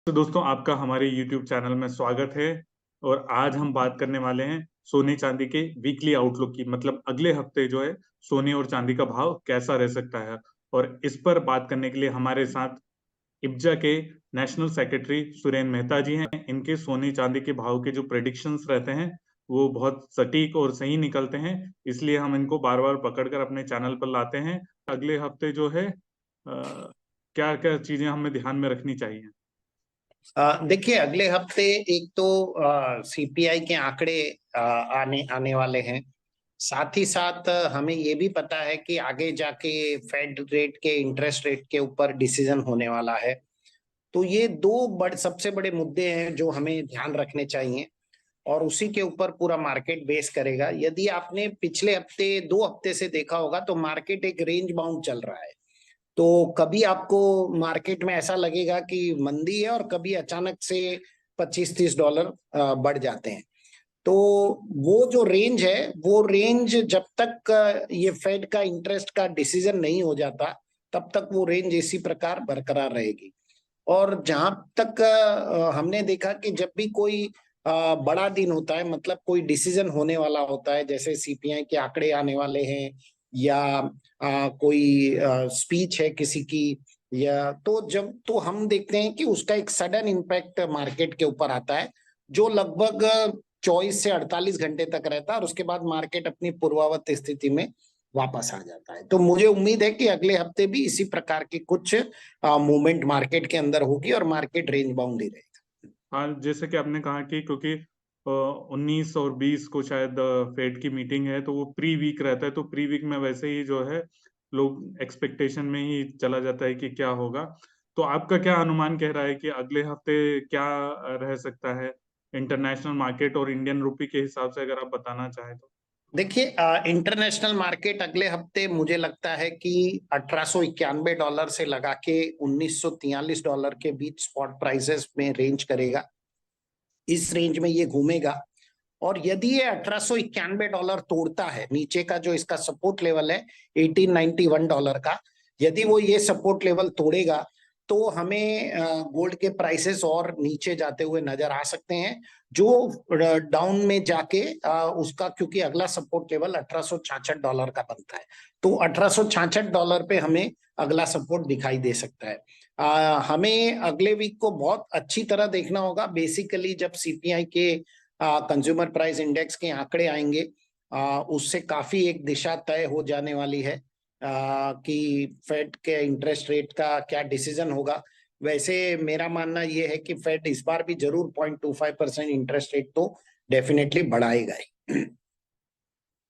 तो दोस्तों आपका हमारे YouTube चैनल में स्वागत है। और आज हम बात करने वाले हैं सोने चांदी के वीकली आउटलुक की, मतलब अगले हफ्ते जो है सोने और चांदी का भाव कैसा रह सकता है। और इस पर बात करने के लिए हमारे साथ इब्जा के नेशनल सेक्रेटरी सुरेन मेहता जी हैं। इनके सोने चांदी के भाव के जो प्रेडिक्शंस रहते हैं वो बहुत सटीक और सही निकलते हैं, इसलिए हम इनको बार बार पकड़कर अपने चैनल पर लाते हैं। अगले हफ्ते जो है क्या क्या चीजें हमें ध्यान में रखनी चाहिए। देखिए, अगले हफ्ते एक तो सीपीआई के आंकड़े आने आने वाले हैं। साथ ही साथ हमें ये भी पता है कि आगे जाके फेड रेट के इंटरेस्ट रेट के ऊपर डिसीजन होने वाला है। तो ये दो सबसे बड़े मुद्दे हैं जो हमें ध्यान रखने चाहिए और उसी के ऊपर पूरा मार्केट बेस करेगा। यदि आपने पिछले हफ्ते 2 हफ्ते से देखा होगा तो मार्केट एक रेंज बाउंड चल रहा है। तो कभी आपको मार्केट में ऐसा लगेगा कि मंदी है और कभी अचानक से 25-30 डॉलर बढ़ जाते हैं। तो वो जो रेंज है, वो रेंज जब तक ये फेड का इंटरेस्ट का डिसीजन नहीं हो जाता तब तक वो रेंज इसी प्रकार बरकरार रहेगी। और जहां तक हमने देखा कि जब भी कोई बड़ा दिन होता है, मतलब कोई डिसीजन होने वाला होता है, जैसे सीपीआई के आंकड़े आने वाले हैं या कोई स्पीच है किसी की, या तो हम देखते हैं कि उसका एक सडन इम्पैक्ट मार्केट के ऊपर आता है जो लगभग 24 से 48 घंटे तक रहता है और उसके बाद मार्केट अपनी पूर्वावत स्थिति में वापस आ जाता है। तो मुझे उम्मीद है कि अगले हफ्ते भी इसी प्रकार की कुछ मूवमेंट मार्केट के अंदर होगी और मार्केट रेंज बाउंड ही रहेगा। हाँ, जैसे कि आपने कहा कि क्योंकि 19 और 20 को शायद फेड की मीटिंग है, तो वो प्री वीक रहता है, तो प्री वीक में वैसे ही जो है लोग एक्सपेक्टेशन में ही चला जाता है कि क्या होगा। तो आपका क्या अनुमान कह रहा है कि अगले हफ्ते क्या रह सकता है इंटरनेशनल मार्केट और इंडियन रुपी के हिसाब से, अगर आप बताना चाहें तो। देखिए, इंटरनेशनल मार्केट अगले हफ्ते मुझे लगता है कि 1891 डॉलर से लगा के 1943 डॉलर के बीच स्पॉट प्राइसेस में रेंज करेगा। इस रेंज में ये घूमेगा और यदि ये 1891 डॉलर तोड़ता है, नीचे का जो इसका सपोर्ट लेवल है 1891 डॉलर का, यदि वो ये सपोर्ट लेवल तोड़ेगा तो हमें गोल्ड के प्राइसेस और नीचे जाते हुए नजर आ सकते हैं, जो डाउन में जाके उसका, क्योंकि अगला सपोर्ट लेवल 1866 डॉलर का बनता है, तो 1866 डॉलर पे हमें अगला सपोर्ट दिखाई दे सकता है। हमें अगले वीक को बहुत अच्छी तरह देखना होगा। बेसिकली जब सीपीआई के कंज्यूमर प्राइस इंडेक्स के आंकड़े आएंगे, उससे काफी एक दिशा तय हो जाने वाली है कि फेड के इंटरेस्ट रेट का क्या डिसीजन होगा। वैसे मेरा मानना यह है कि फेड इस बार भी जरूर 0.25% इंटरेस्ट रेट तो डेफिनेटली बढ़ाएगा ही।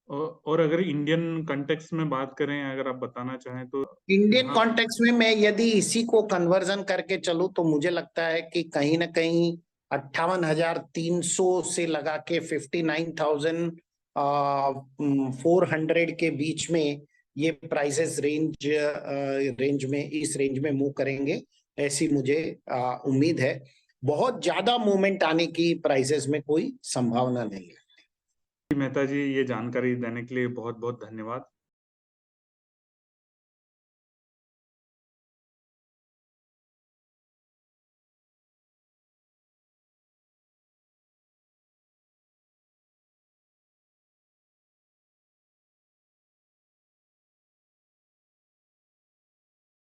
और अगर इंडियन कंटेक्स्ट में बात करें, अगर आप बताना चाहें तो। इंडियन यहाँ कॉन्टेक्स्ट में मैं यदि इसी को कन्वर्जन करके चलूं तो मुझे लगता है कि कहीं ना कहीं 58,300 से लगा के 59,400 के बीच में ये प्राइसेस रेंज में, इस रेंज में मूव करेंगे, ऐसी मुझे उम्मीद है। बहुत ज्यादा मूवमेंट आने की प्राइसेस में कोई संभावना नहीं है। मेहता जी, ये जानकारी देने के लिए बहुत बहुत धन्यवाद।